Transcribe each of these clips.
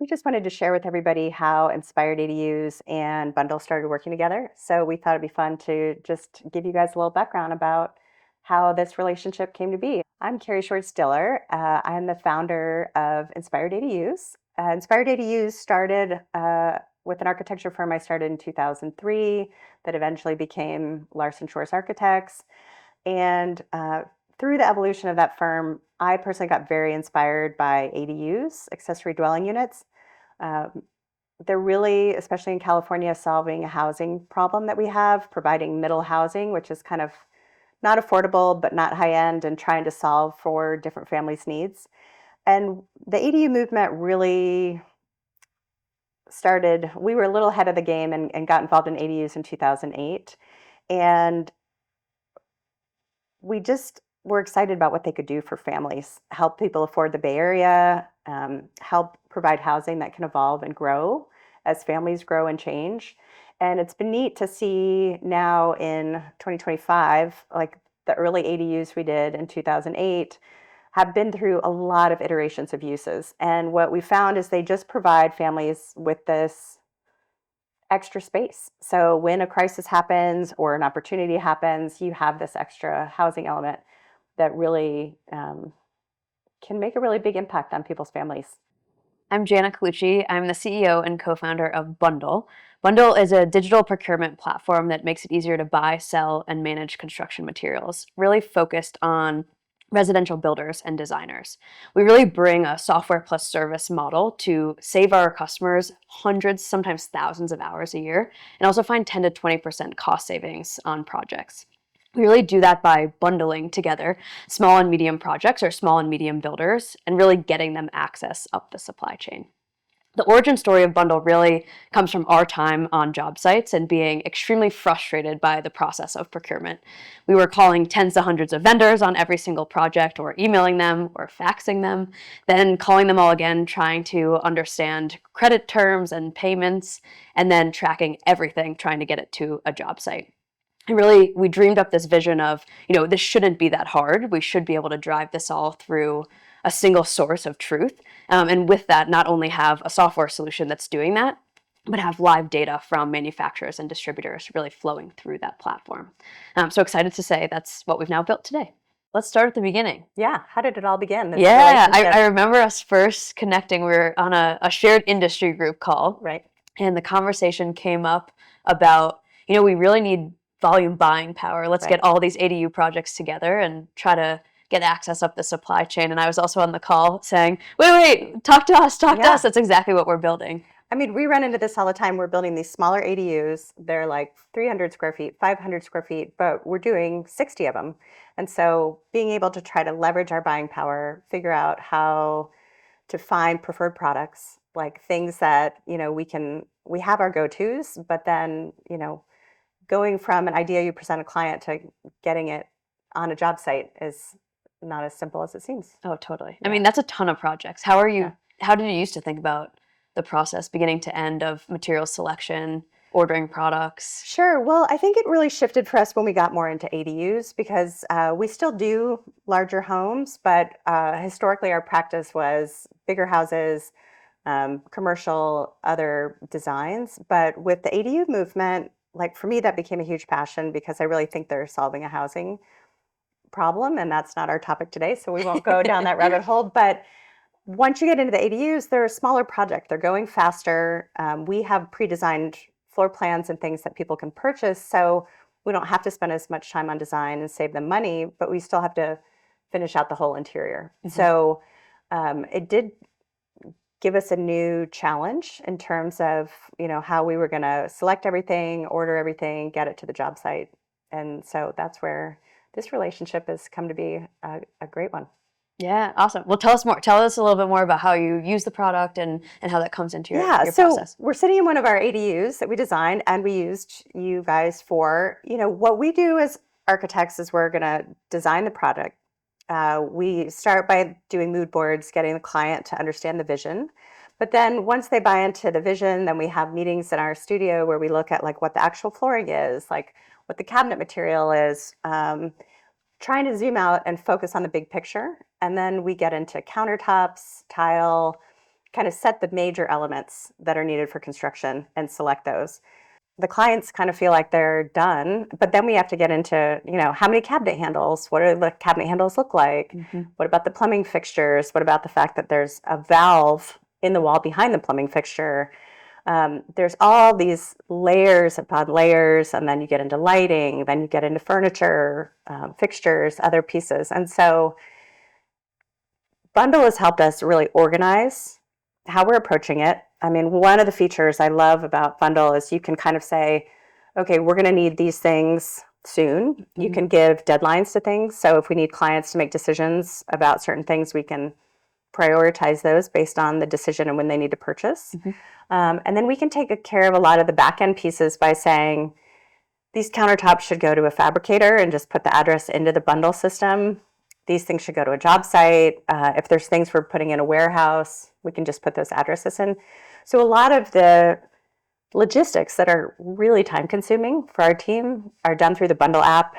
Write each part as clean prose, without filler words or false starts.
just wanted to share with everybody how InspiredADUs and Bundle started working together. So we thought it'd be fun to just give you guys a little background about how this relationship came to be. I'm Carrie Shores Diller. I'm the founder of InspiredADUs. InspiredADUs started with an architecture firm I started in 2003 that eventually became Larson Shores Architects. And through the evolution of that firm, I personally got very inspired by ADUs, accessory dwelling units. They're really, especially in California, solving a housing problem that we have, providing middle housing, which is kind of not affordable, but not high end, and trying to solve for different families' needs. And the ADU movement really started, we were a little ahead of the game and got involved in ADUs in 2008. And we just were excited about what they could do for families, help people afford the Bay Area, help provide housing that can evolve and grow as families grow and change. And it's been neat to see now in 2025, like the early ADUs we did in 2008 have been through a lot of iterations of uses. And what we found is they just provide families with this extra space. So when a crisis happens or an opportunity happens, you have this extra housing element that really can make a really big impact on people's families. I'm Jana Colucci. I'm the CEO and co-founder of Bundle. Bundle is a digital procurement platform that makes it easier to buy, sell, and manage construction materials, really focused on residential builders and designers. We really bring a software plus service model to save our customers hundreds, sometimes thousands of hours a year, and also find 10 to 20% cost savings on projects. We really do that by bundling together small and medium projects or small and medium builders and really getting them access up the supply chain. The origin story of Bundle really comes from our time on job sites and being extremely frustrated by the process of procurement. We were calling tens of hundreds of vendors on every single project, or emailing them or faxing them, then calling them all again, trying to understand credit terms and payments, and then tracking everything, trying to get it to a job site. And really, we dreamed up this vision of, this shouldn't be that hard. We should be able to drive this all through a single source of truth. And with that, not only have a software solution that's doing that, but have live data from manufacturers and distributors really flowing through that platform. So excited to say that's what we've now built today. Let's start at the beginning. Yeah, how did it all begin? I remember us first connecting. We were on a shared industry group call. Right. And the conversation came up about, we really need volume buying power. Let's get all these ADU projects together and try to get access up the supply chain. And I was also on the call saying, wait, talk to us. That's exactly what we're building. I mean, we run into this all the time. We're building these smaller ADUs. They're like 300 square feet, 500 square feet, but we're doing 60 of them. And so being able to try to leverage our buying power, figure out how to find preferred products, like things that, we have our go-tos, but then, going from an idea you present a client to getting it on a job site is not as simple as it seems. Oh, totally. Yeah. I mean, that's a ton of projects. How did you used to think about the process beginning to end of material selection, ordering products? Sure. Well, I think it really shifted for us when we got more into ADUs because we still do larger homes, but historically our practice was bigger houses, commercial, other designs. But with the ADU movement, like for me, that became a huge passion because I really think they're solving a housing problem, and that's not our topic today, so we won't go down that rabbit hole. But once you get into the ADUs, they're a smaller project. They're going faster. We have pre-designed floor plans and things that people can purchase, so we don't have to spend as much time on design and save them money, but we still have to finish out the whole interior. Mm-hmm. So it did give us a new challenge in terms of, how we were going to select everything, order everything, get it to the job site. And so that's where this relationship has come to be a great one. Yeah, awesome. Well, tell us more. Tell us a little bit more about how you use the product and how that comes into your process. So we're sitting in one of our ADUs that we designed, and we used you guys for, what we do as architects is we're going to design the product. We start by doing mood boards, getting the client to understand the vision. But then once they buy into the vision, then we have meetings in our studio where we look at like what the actual flooring is, like what the cabinet material is, trying to zoom out and focus on the big picture. And then we get into countertops, tile, kind of set the major elements that are needed for construction and select those. The clients kind of feel like they're done, but then we have to get into, how many cabinet handles? What do the cabinet handles look like? What about the plumbing fixtures? What about the fact that there's a valve in the wall behind the plumbing fixture? There's all these layers upon layers, and then you get into lighting, then you get into furniture, fixtures, other pieces. And so Bundle has helped us really organize how we're approaching it. I mean, one of the features I love about Bundle is you can kind of say, okay, we're going to need these things soon. You can give deadlines to things. So if we need clients to make decisions about certain things, we can prioritize those based on the decision and when they need to purchase. And then we can take care of a lot of the back end pieces by saying, these countertops should go to a fabricator and just put the address into the Bundle system. These things should go to a job site. If there's things we're putting in a warehouse, we can just put those addresses in. So a lot of the logistics that are really time consuming for our team are done through the Bundle app,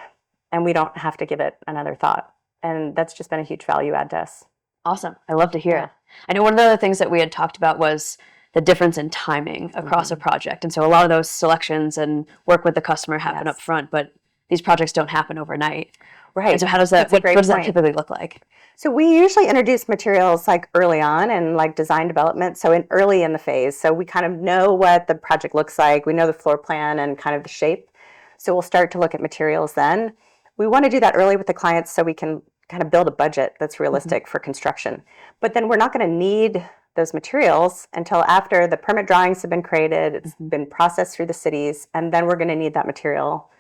and we don't have to give it another thought. And that's just been a huge value add to us. Awesome. I love to hear it. I know one of the other things that we had talked about was the difference in timing across a project. And so a lot of those selections and work with the customer happen up front, but these projects don't happen overnight. Right. And so how does that, what does that typically look like? So we usually introduce materials like early on and like design development. So early in the phase. So we kind of know what the project looks like. We know the floor plan and kind of the shape. So we'll start to look at materials then. We want to do that early with the clients so we can kind of build a budget that's realistic for construction. But then we're not going to need those materials until after the permit drawings have been created, it's been processed through the cities, and then we're going to need that material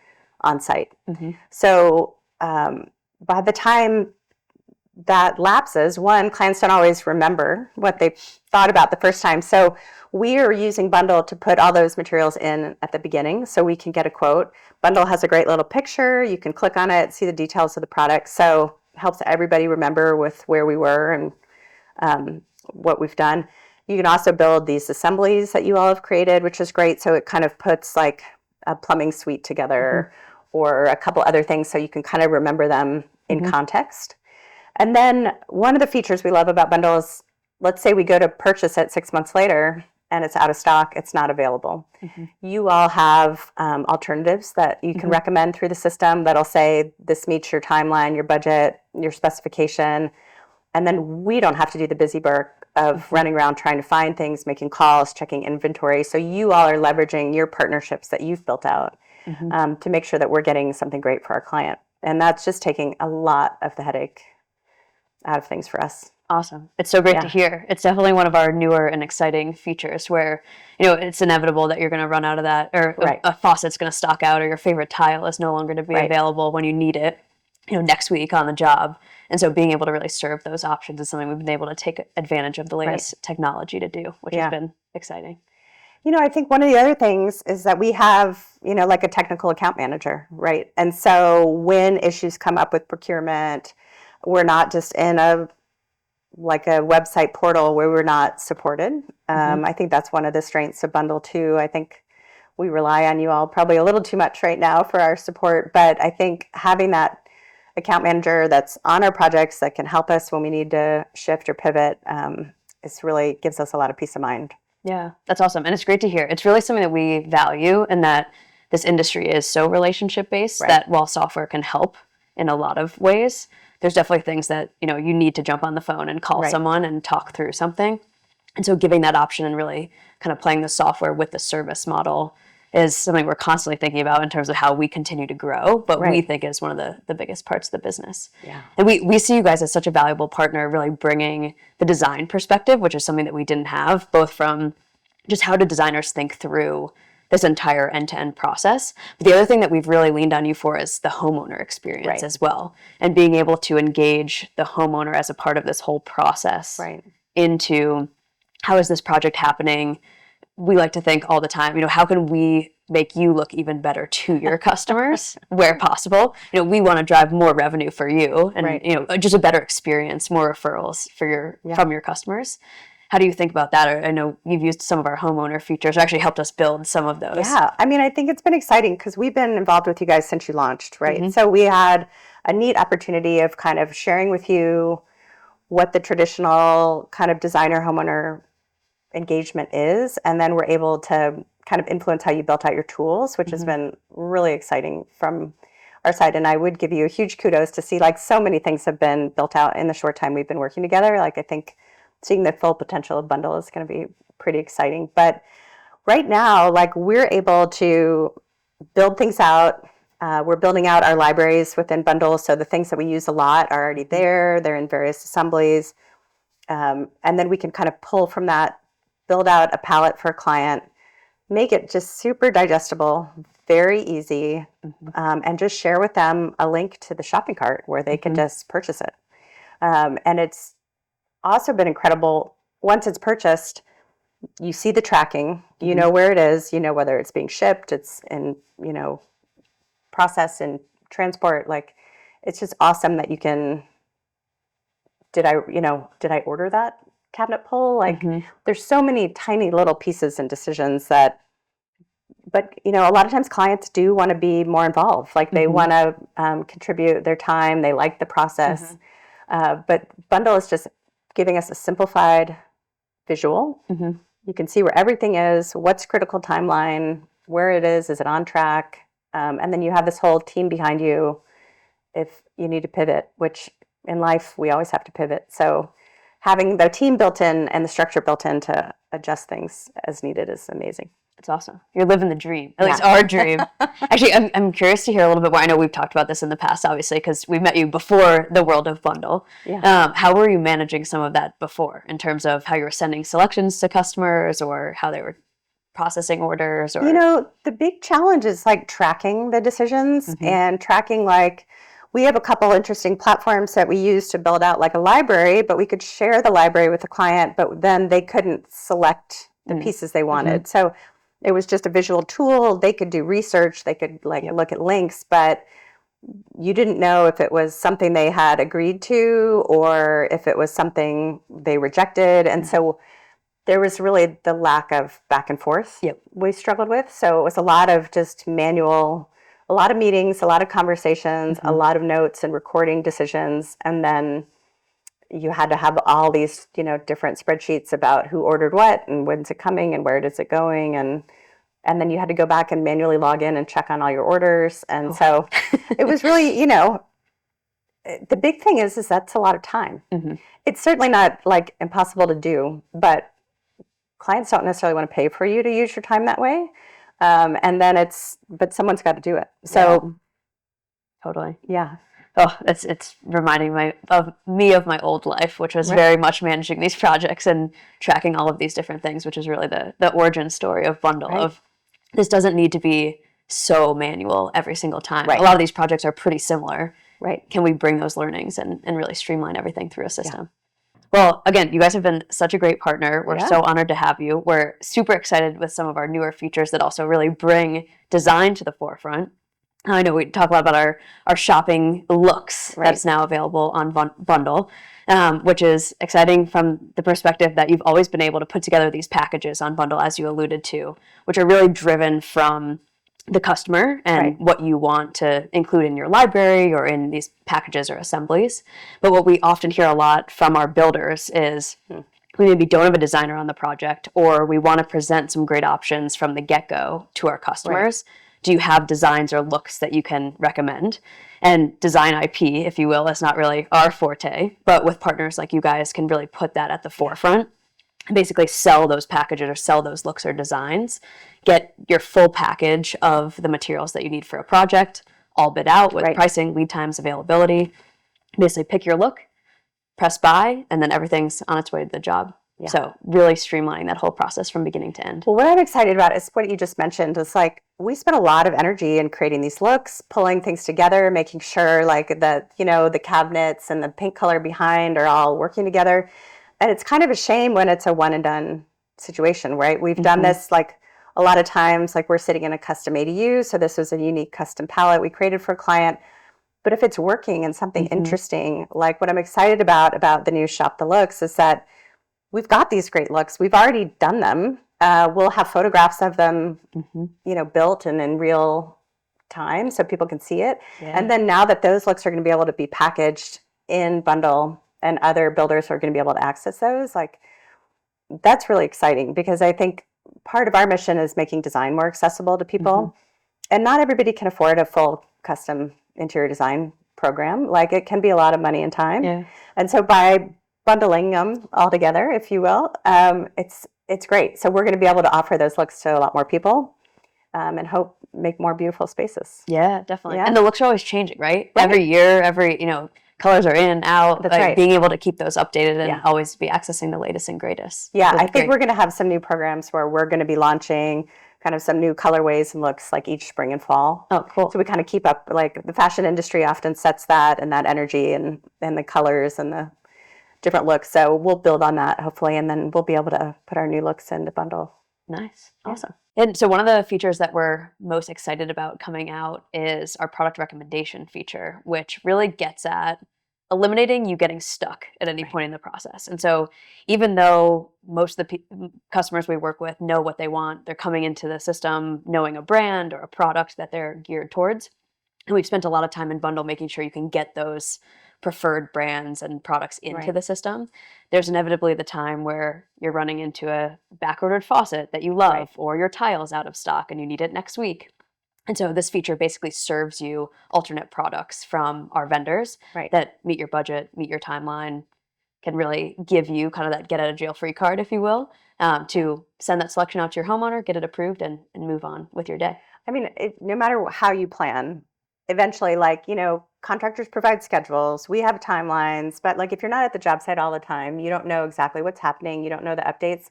on site. So by the time that lapses, one, clients don't always remember what they thought about the first time. So we are using Bundle to put all those materials in at the beginning so we can get a quote. Bundle has a great little picture. You can click on it, see the details of the product. So it helps everybody remember with where we were and what we've done. You can also build these assemblies that you all have created, which is great. So it kind of puts like a plumbing suite together or a couple other things so you can kind of remember them in context. And then one of the features we love about Bundle is, let's say we go to purchase it 6 months later and it's out of stock, it's not available. You all have alternatives that you can recommend through the system that'll say, this meets your timeline, your budget, your specification. And then we don't have to do the busy work of running around trying to find things, making calls, checking inventory. So you all are leveraging your partnerships that you've built out to make sure that we're getting something great for our client. And that's just taking a lot of the headache out of things for us. Awesome. It's so great to hear. It's definitely one of our newer and exciting features where, it's inevitable that you're going to run out of that, or a faucet's going to stock out, or your favorite tile is no longer to be available when you need it, next week on the job. And so being able to really serve those options is something we've been able to take advantage of the latest technology to do, which has been exciting. I think one of the other things is that we have, like a technical account manager, right? And so when issues come up with procurement, we're not just in a website portal where we're not supported. I think that's one of the strengths of Bundle too. I think we rely on you all probably a little too much right now for our support, but I think having that account manager that's on our projects that can help us when we need to shift or pivot is really gives us a lot of peace of mind. Yeah, that's awesome. And it's great to hear. It's really something that we value, and that this industry is so relationship based that while software can help in a lot of ways, there's definitely things that, you need to jump on the phone and call someone and talk through something. And so giving that option and really kind of playing the software with the service model is something we're constantly thinking about in terms of how we continue to grow, but we think is one of the biggest parts of the business. Yeah. And we see you guys as such a valuable partner, really bringing the design perspective, which is something that we didn't have, both from just how do designers think through this entire end-to-end process. But the other thing that we've really leaned on you for is the homeowner experience as well, and being able to engage the homeowner as a part of this whole process into how is this project happening. We like to think all the time, how can we make you look even better to your customers where possible? We want to drive more revenue for you and, just a better experience, more referrals for from your customers. How do you think about that? I know you've used some of our homeowner features, or actually helped us build some of those. Yeah, I think it's been exciting because we've been involved with you guys since you launched, right? So we had a neat opportunity of kind of sharing with you what the traditional kind of designer homeowner engagement is. And then we're able to kind of influence how you built out your tools, which has been really exciting from our side. And I would give you a huge kudos to see like so many things have been built out in the short time we've been working together. Like I think seeing the full potential of Bundle is going to be pretty exciting. But right now, like we're able to build things out. We're building out our libraries within Bundle. So the things that we use a lot are already there. They're in various assemblies. And then we can kind of pull from that, build out a palette for a client, make it just super digestible, very easy, and just share with them a link to the shopping cart where they can just purchase it. And it's also been incredible. Once it's purchased, you see the tracking, you know where it is, you know whether it's being shipped, it's in, process and transport. Like it's just awesome that you can, did I order that cabinet pull? Like there's so many tiny little pieces and decisions that, but a lot of times clients do want to be more involved. Like they want to contribute their time. They like the process. But Bundle is just giving us a simplified visual. You can see where everything is, what's critical timeline, where it is it on track? And then you have this whole team behind you if you need to pivot, which in life we always have to pivot. So having the team built in and the structure built in to adjust things as needed is amazing. It's awesome. You're living the dream, at least our dream. Actually, I'm curious to hear a little bit more. I know we've talked about this in the past, obviously, because we met you before the world of Bundle. How were you managing some of that before in terms of how you were sending selections to customers or how they were processing orders? Or the big challenge is like tracking the decisions and tracking like we have a couple interesting platforms that we use to build out like a library, but we could share the library with the client, but then they couldn't select the pieces they wanted. So it was just a visual tool. They could do research. They could look at links, but you didn't know if it was something they had agreed to or if it was something they rejected. And so there was really the lack of back and forth we struggled with. So it was a lot of just manual, a lot of meetings, a lot of conversations, a lot of notes and recording decisions. And then you had to have all these, different spreadsheets about who ordered what and when's it coming and where is it going. And then you had to go back and manually log in and check on all your orders. And so it was really, the big thing is that's a lot of time. It's certainly not like impossible to do, but clients don't necessarily want to pay for you to use your time that way. And then but someone's got to do it. So totally. Yeah. Oh, it's reminding me of my old life, which was very much managing these projects and tracking all of these different things, which is really the origin story of Bundle of this doesn't need to be so manual every single time. A lot of these projects are pretty similar. Can we bring those learnings and really streamline everything through a system? Well, again, you guys have been such a great partner. We're so honored to have you. We're super excited with some of our newer features that also really bring design to the forefront. I know we talk a lot about our shopping looks that's now available on Bundle, which is exciting from the perspective that you've always been able to put together these packages on Bundle, as you alluded to, which are really driven from the customer and what you want to include in your library or in these packages or assemblies. But what we often hear a lot from our builders is we maybe don't have a designer on the project, or we want to present some great options from the get-go to our customers. Do you have designs or looks that you can recommend? And design IP, if you will, is not really our forte, but with partners like you guys can really put that at the forefront, basically sell those packages or sell those looks or designs, get your full package of the materials that you need for a project, all bid out with pricing, lead times, availability. Basically pick your look, press buy, and then everything's on its way to the job. So really streamlining that whole process from beginning to end. Well, what I'm excited about is what you just mentioned. It's like we spent a lot of energy in creating these looks, pulling things together, making sure like that, the cabinets and the paint color behind are all working together. And it's kind of a shame when it's a one and done situation, right? We've done this like a lot of times, like we're sitting in a custom ADU. So this was a unique custom palette we created for a client. But if it's working and something interesting, like what I'm excited about the new Shop the Looks is that we've got these great looks. We've already done them. We'll have photographs of them, built and in real time so people can see it. And then now that those looks are going to be able to be packaged in Bundle and other builders are going to be able to access those, like that's really exciting because I think part of our mission is making design more accessible to people. And not everybody can afford a full custom interior design program. Like it can be a lot of money and time. Yeah. And so by bundling them all together, if you will, it's great. So we're going to be able to offer those looks to a lot more people and hope make more beautiful spaces. Yeah, definitely. Yeah. And the looks are always changing, right? Right. Every year, colors are in, out. That's like, right. Being able to keep those updated and Yeah. always be accessing the latest and greatest. Yeah, Would I be think great. we're going to have some new programs where we're going to be launching kind of some new colorways and looks like each spring and fall. Oh, cool. So we kind of keep up, like the fashion industry often sets that and that energy and the colors and the different looks. So we'll build on that hopefully, and then we'll be able to put our new looks into Bundle. Nice. Awesome. And so one of the features that we're most excited about coming out is our product recommendation feature, which really gets at eliminating you getting stuck at any point in the process. And so even though most of the customers we work with know what they want, they're coming into the system knowing a brand or a product that they're geared towards. And we've spent a lot of time in Bundle making sure you can get those preferred brands and products into the system. There's inevitably the time where you're running into a back-ordered faucet that you love, or your tile's out of stock and you need it next week. And so this feature basically serves you alternate products from our vendors that meet your budget, meet your timeline, can really give you kind of that get out of jail free card, if you will, to send that selection out to your homeowner, get it approved, and move on with your day. I mean, no matter how you plan, eventually, like, contractors provide schedules, we have timelines, but like if you're not at the job site all the time, you don't know exactly what's happening, you don't know the updates.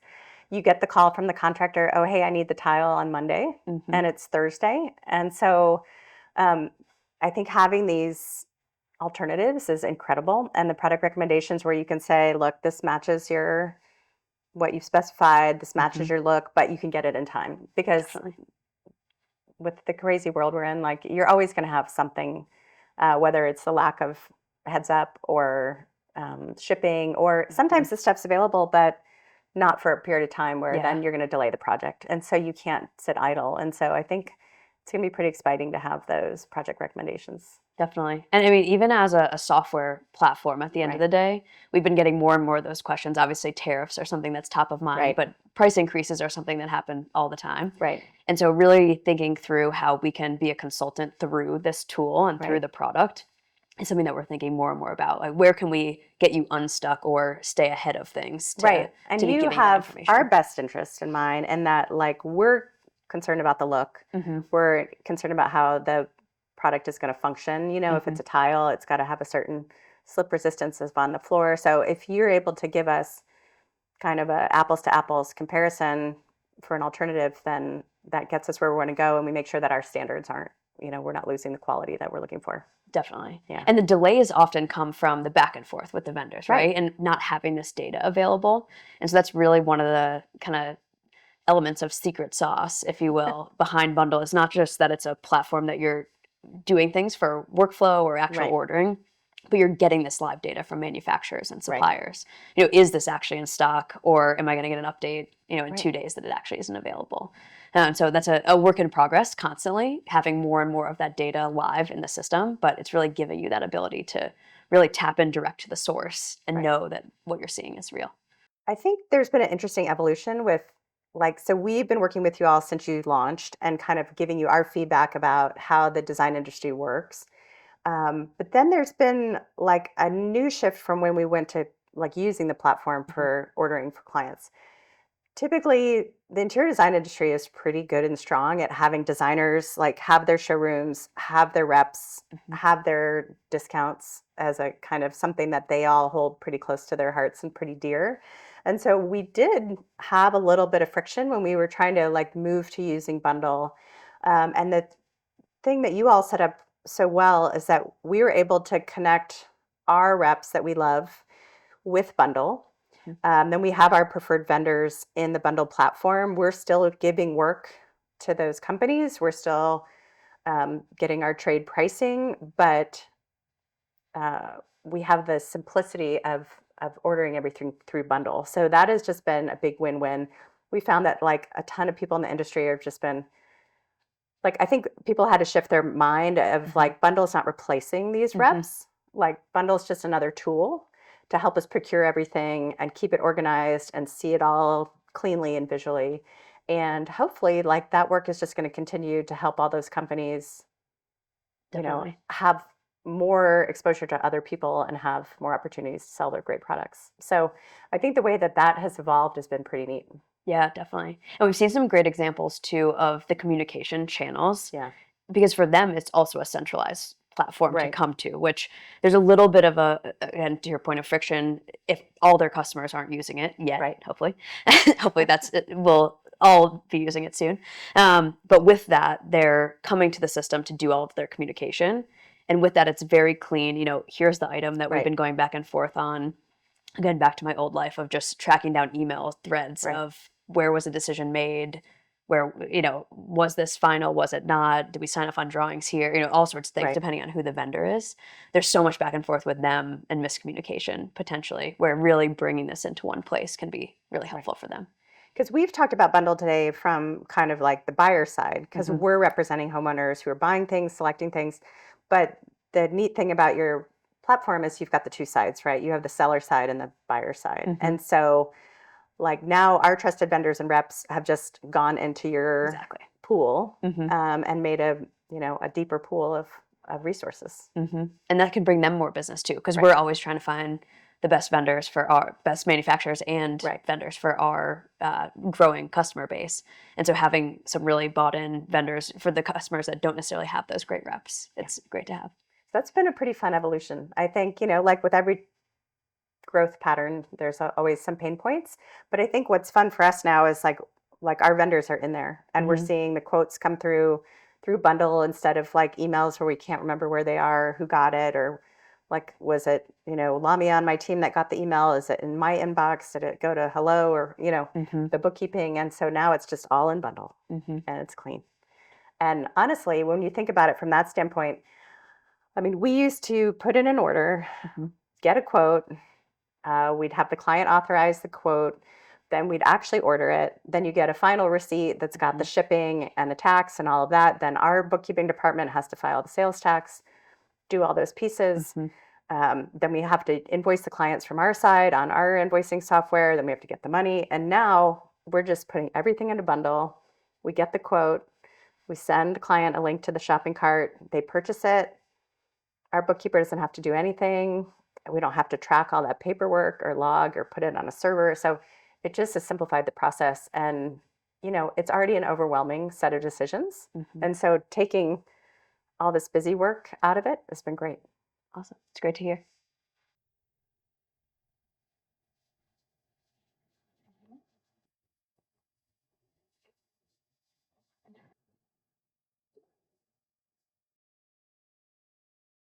You get the call from the contractor, oh, hey, I need the tile on Monday, and it's Thursday. And so I think having these alternatives is incredible. And the product recommendations where you can say, look, this matches what you've specified, this matches your look, but you can get it in time. Because with the crazy world we're in, like you're always going to have something, whether it's the lack of heads up or shipping, or sometimes the stuff's available, but not for a period of time where then you're going to delay the project. And so you can't sit idle. And so I think it's going to be pretty exciting to have those project recommendations. Definitely. And I mean, even as a software platform at the end of the day, we've been getting more and more of those questions. Obviously, tariffs are something that's top of mind, but price increases are something that happen all the time. Right. And so really thinking through how we can be a consultant through this tool and through the product is something that we're thinking more and more about. Like, where can we get you unstuck or stay ahead of things? And you have our best interest in mind, and that like we're concerned about the look. We're concerned about how the product is going to function. If it's a tile, it's got to have a certain slip resistance on the floor. So if you're able to give us kind of a apples to apples comparison for an alternative, then that gets us where we want to go, and we make sure that our standards aren't, we're not losing the quality that we're looking for. Definitely. Yeah. And the delays often come from the back and forth with the vendors, right? And not having this data available. And so that's really one of the kind of elements of secret sauce, if you will, behind Bundle. It's not just that it's a platform that you're doing things for workflow or actual ordering, but you're getting this live data from manufacturers and suppliers. Is this actually in stock, or am I going to get an update, in 2 days that it actually isn't available? So that's a work in progress, constantly having more and more of that data live in the system, but it's really giving you that ability to really tap in direct to the source and know that what you're seeing is real. I think there's been an interesting evolution with so we've been working with you all since you launched and kind of giving you our feedback about how the design industry works. But then there's been like a new shift from when we went to like using the platform for ordering for clients. Typically, the interior design industry is pretty good and strong at having designers like have their showrooms, have their reps, have their discounts as a kind of something that they all hold pretty close to their hearts and pretty dear. And so we did have a little bit of friction when we were trying to like move to using Bundle. And the thing that you all set up so well is that we were able to connect our reps that we love with Bundle. Then we have our preferred vendors in the Bundle platform. We're still giving work to those companies. We're still getting our trade pricing, but we have the simplicity of ordering everything through Bundle. So that has just been a big win-win. We found that like a ton of people in the industry have just been like, I think people had to shift their mind of like Bundle's not replacing these reps. Like Bundle's just another tool to help us procure everything and keep it organized and see it all cleanly and visually. And hopefully, like that work is just going to continue to help all those companies, Definitely. have more exposure to other people and have more opportunities to sell their great products. So I think the way that that has evolved has been pretty neat. Yeah, definitely. And we've seen some great examples too of the communication channels Yeah. because for them it's also a centralized platform to Right. come to, which there's a little bit of a, again, to your point of friction, if all their customers aren't using it yet, Right. hopefully. Hopefully we'll all be using it soon. But with that, they're coming to the system to do all of their communication. And with that, it's very clean. Here's the item that we've Right. been going back and forth on. Again, back to my old life of just tracking down email threads Right. of where was a decision made, where, was this final, was it not, did we sign off on drawings here, all sorts of things, Right. depending on who the vendor is. There's so much back and forth with them and miscommunication potentially, where really bringing this into one place can be really helpful for them. Because we've talked about Bundle today from kind of like the buyer side, because Mhm. we're representing homeowners who are buying things, selecting things. But the neat thing about your platform is you've got the two sides, right? You have the seller side and the buyer side. Mhm. And so, like now, our trusted vendors and reps have just gone into your Exactly. pool Mhm. and made a deeper pool of resources. And that can bring them more business too, because Right. we're always trying to find the best vendors for our best manufacturers and Right. vendors for our growing customer base. And so having some really bought in vendors for the customers that don't necessarily have those great reps, it's great to have. That's been a pretty fun evolution. I think, like with every growth pattern, there's always some pain points. But I think what's fun for us now is like our vendors are in there and we're Mhm. seeing the quotes come through Bundle instead of like emails where we can't remember where they are, who got it, or like was it, Lamia on my team that got the email? Is it in my inbox? Did it go to hello or, Mhm. the bookkeeping? And so now it's just all in Bundle Mhm. and it's clean. And honestly, when you think about it from that standpoint, I mean, we used to put in an order, Mhm. get a quote, we'd have the client authorize the quote, then we'd actually order it. Then you get a final receipt that's got the Mhm. shipping and the tax and all of that. Then our bookkeeping department has to file the sales tax, do all those pieces. Mhm. Then we have to invoice the clients from our side on our invoicing software. Then we have to get the money. And now we're just putting everything in a bundle. We get the quote. We send the client a link to the shopping cart. They purchase it. Our bookkeeper doesn't have to do anything. We don't have to track all that paperwork or log or put it on a server. So it just has simplified the process. And, it's already an overwhelming set of decisions. Mhm. And so taking all this busy work out of it has been great. Awesome. It's great to hear.